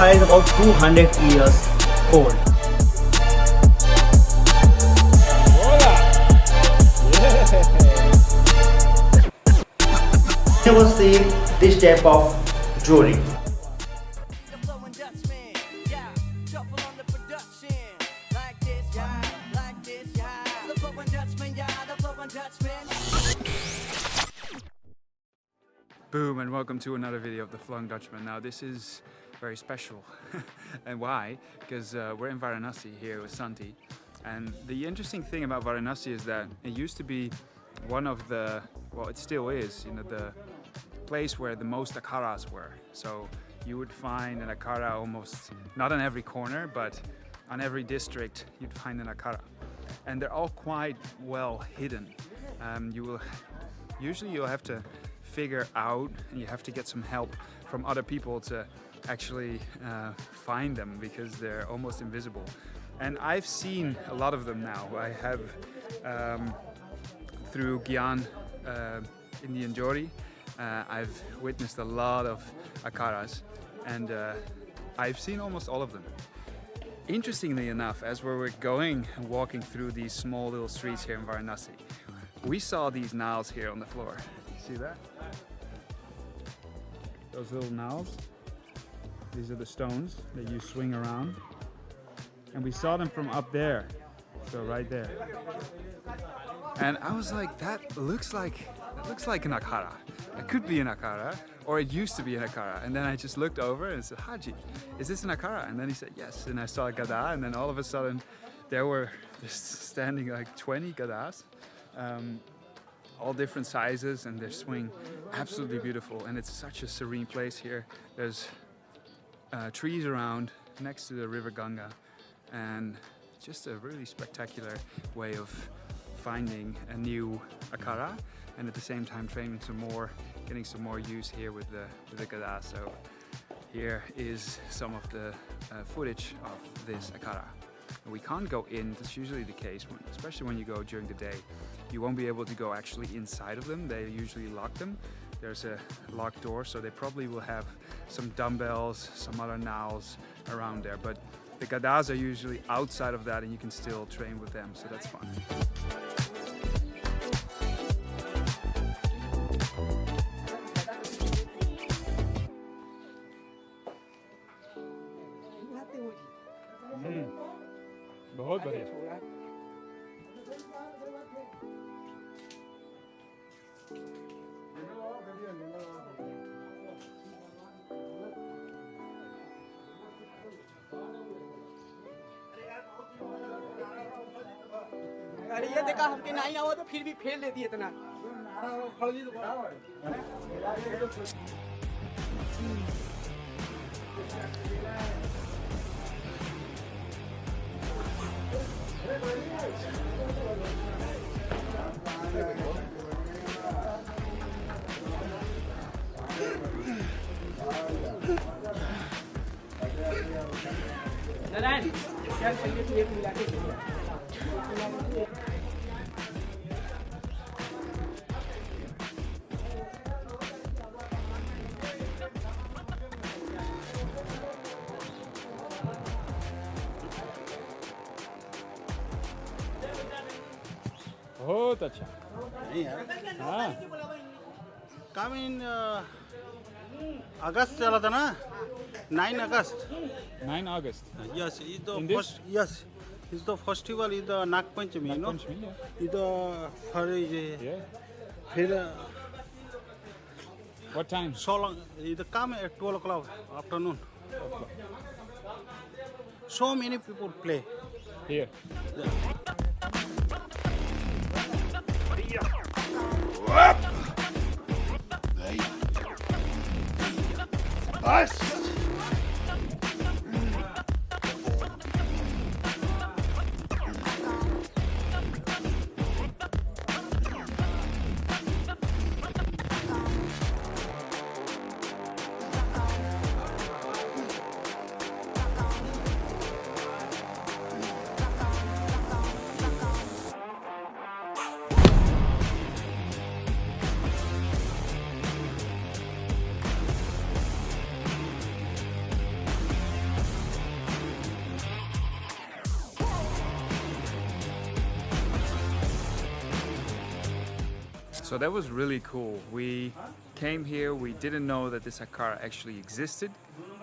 Akhara is about 200 years old. Never seen this type of jewelry. Boom, and welcome to another video of the Flung Dutchman. Now this is very special. And why? Because we're in Varanasi here with Santi. And the interesting thing about Varanasi is that it used to be one of the, well, it still is, you know, the place where the most akaras were. So you would find an akara almost, not on every corner, but on every district you'd find an akara. And they're all quite well hidden. Usually you'll have to figure out, and you have to get some help from other people to actually find them, because they're almost invisible. And I've seen a lot of them now. I have through Gyan in the Njori, I've witnessed a lot of akaras, and I've seen almost all of them. Interestingly enough, as we were going and walking through these small little streets here in Varanasi, we saw these nails here on the floor. See that? Those little nails. These are the stones that you swing around. And we saw them from up there. So right there. And I was like, that looks like an akara. It could be an akara, or it used to be an akara. And then I just looked over and said, Haji, is this an akara? And then he said, yes. And I saw a Gada, and then all of a sudden there were just standing like 20 Gadas. All different sizes, and they swing absolutely beautiful. And it's such a serene place here. There's trees around next to the river Ganga, and just a really spectacular way of finding a new akara, and at the same time training some more, getting some more use here with the Gada. So here is some of the footage of this akara. We can't go in. That's usually the case, especially when you go during the day. You won't be able to go actually inside of them. They usually lock them. There's a locked door, so they probably will have some dumbbells, some other nails around there. But the Gadas are usually outside of that, and you can still train with them, so that's fun. बहुत बढ़िया। अरे ये देखा हमके नहीं आवा तो फिर भी फेल देती है इतना। नारायण क्या पहले से एक मिला के बहुत अच्छा। हाँ। Come in August चला था ना 9 August. 9 August. Yes, is the In first. Yes, is the festival is the Nag Panchami. You know, Panchami, yeah. is the for Yeah. फिर What time? so long. Is the come at 12 o'clock afternoon. So many people play. Here. So that was really cool. We came here, we didn't know that this akara actually existed,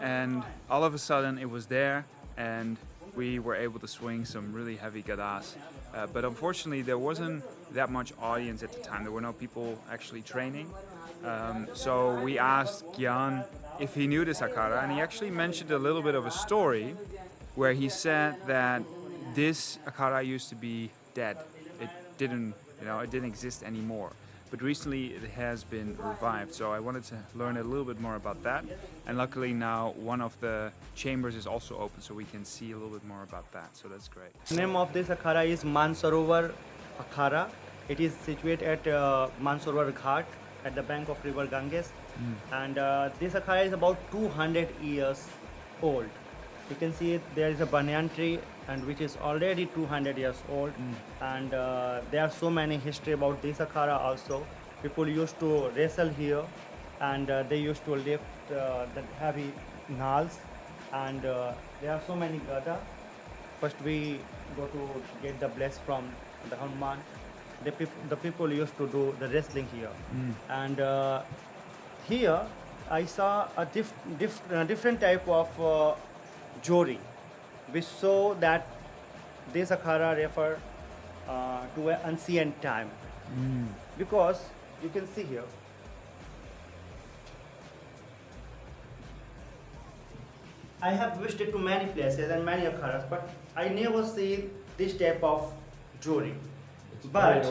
and all of a sudden it was there, and we were able to swing some really heavy gadas. But unfortunately there wasn't that much audience at the time. There were no people actually training. So we asked Gyan if he knew this akara, and he actually mentioned a little bit of a story where he said that this akara used to be dead. It didn't exist anymore. But recently it has been revived, so I wanted to learn a little bit more about that. And luckily now one of the chambers is also open, so we can see a little bit more about that. So that's great. The name of this Akhara is Mansarovar Akhara. It is situated at Mansarovar Ghat at the bank of river Ganges. And this Akhara is about 200 years old. You can see there is a banyan tree and which is already 200 years old. And there are so many history about this Akhara also. People used to wrestle here, and they used to lift the heavy nals. And there are so many Gada. First we go to get the bless from the Hanuman. The people used to do the wrestling here. And here I saw a different type of jori, which show that this Akhara refer to an ancient time. Because you can see here, I have visited to many places and many Akharas, but I never see this type of jori. But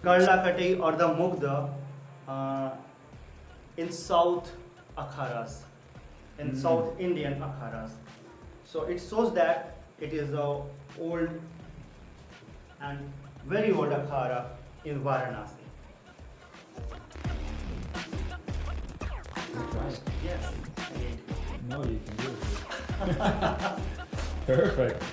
Karla Kati or the Mugda in South Akharas, in South Indian Akharas. So it shows that it is a old and very old Akhara in Varanasi. Yes, I did. No, you can do it. Perfect.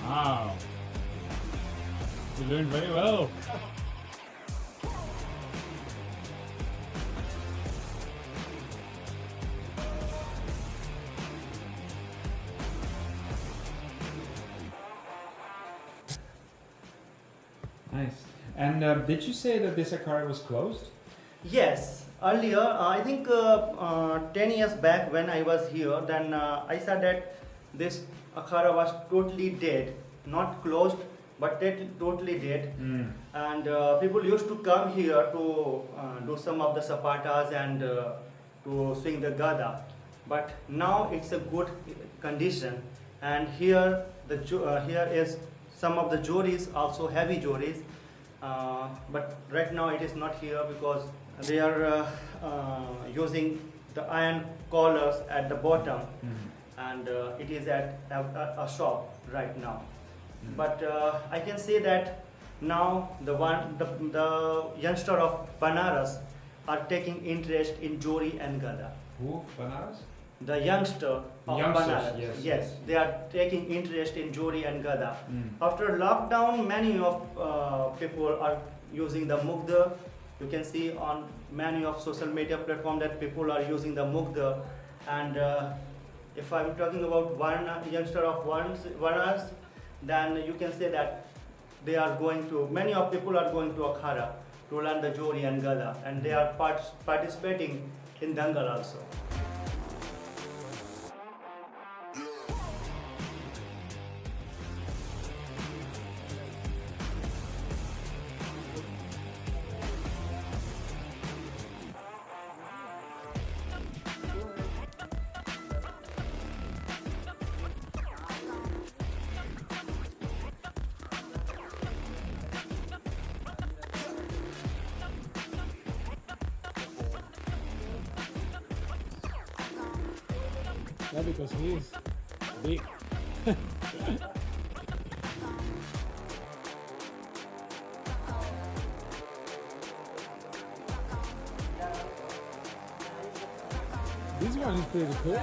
Wow. You learned very well. Nice. And did you say that this akara was closed? Yes, earlier, I think 10 years back when I was here, then I saw that this Akhara was totally dead, not closed, but totally dead. And people used to come here to do some of the sapatas and to swing the Gada. But now it's a good condition, and here here is some of the joris, also heavy joris. But right now it is not here because they are using the iron collars at the bottom. And it is at a shop right now. But I can say that now the youngster of Banaras are taking interest in jori and Gada. Who? Banaras? The youngster of Banaras, yes. they are taking interest in jori and Gada. After lockdown, many of people are using the Mugda. You can see on many of social media platforms that people are using the Mugda. And if I'm talking about one youngster of Varanasi, then you can say that many of people are going to Akhara to learn the jori and Gada, and they are participating in Dangal also. Yeah, because he's big. This one is pretty cool.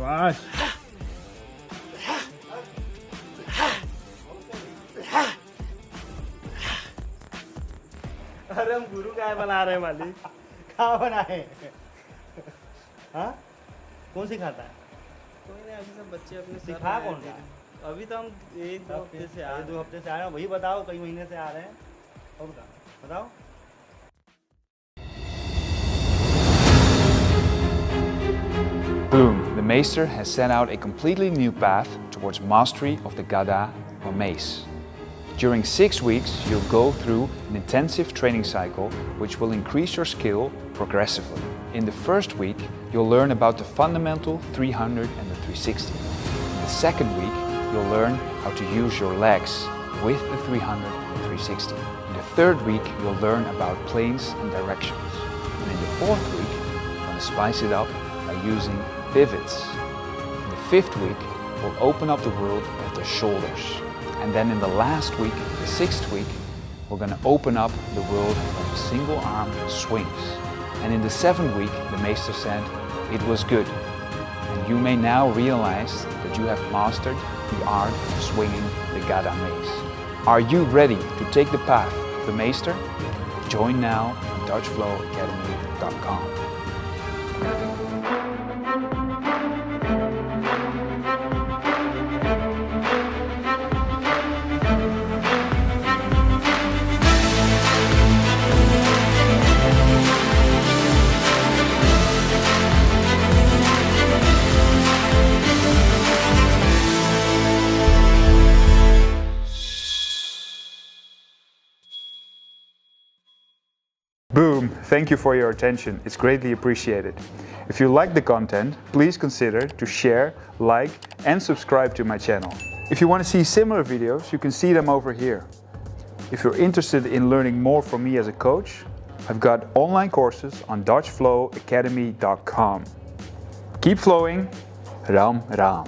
Shabash. अरे हम गुरु काय बना रहे हैं मालिक? कहाँ बनाए? हाँ? कौन सिखाता है? कोई नहीं, अभी सब बच्चे अपने सिखा कौन रहा है? अभी तो हम 1-2 हफ्ते से आ 2 हफ्ते से आ रहे हैं, वही बताओ, कई महीने से आ रहे हैं। और बताओ। Boom, the Meester has set out a completely new path towards mastery of the Gada or mace. During 6 weeks, you'll go through an intensive training cycle which will increase your skill progressively. In the first week, you'll learn about the fundamental 300 and the 360. In the second week, you'll learn how to use your legs with the 300 and 360. In the third week, you'll learn about planes and directions. And in the fourth week, you're going to spice it up by using pivots. In the fifth week, we'll open up the world of the shoulders. And then in the last week, the sixth week, we're going to open up the world of single arm swings. And in the seventh week, the Meester said, it was good. And you may now realize that you have mastered the art of swinging the Gada mace. Are you ready to take the path of the Meester? Join now on DutchFlowAcademy.com. Boom! Thank you for your attention. It's greatly appreciated. If you like the content, please consider to share, like, and subscribe to my channel. If you want to see similar videos, you can see them over here. If you're interested in learning more from me as a coach, I've got online courses on DutchFlowAcademy.com. Keep flowing. Ram Ram.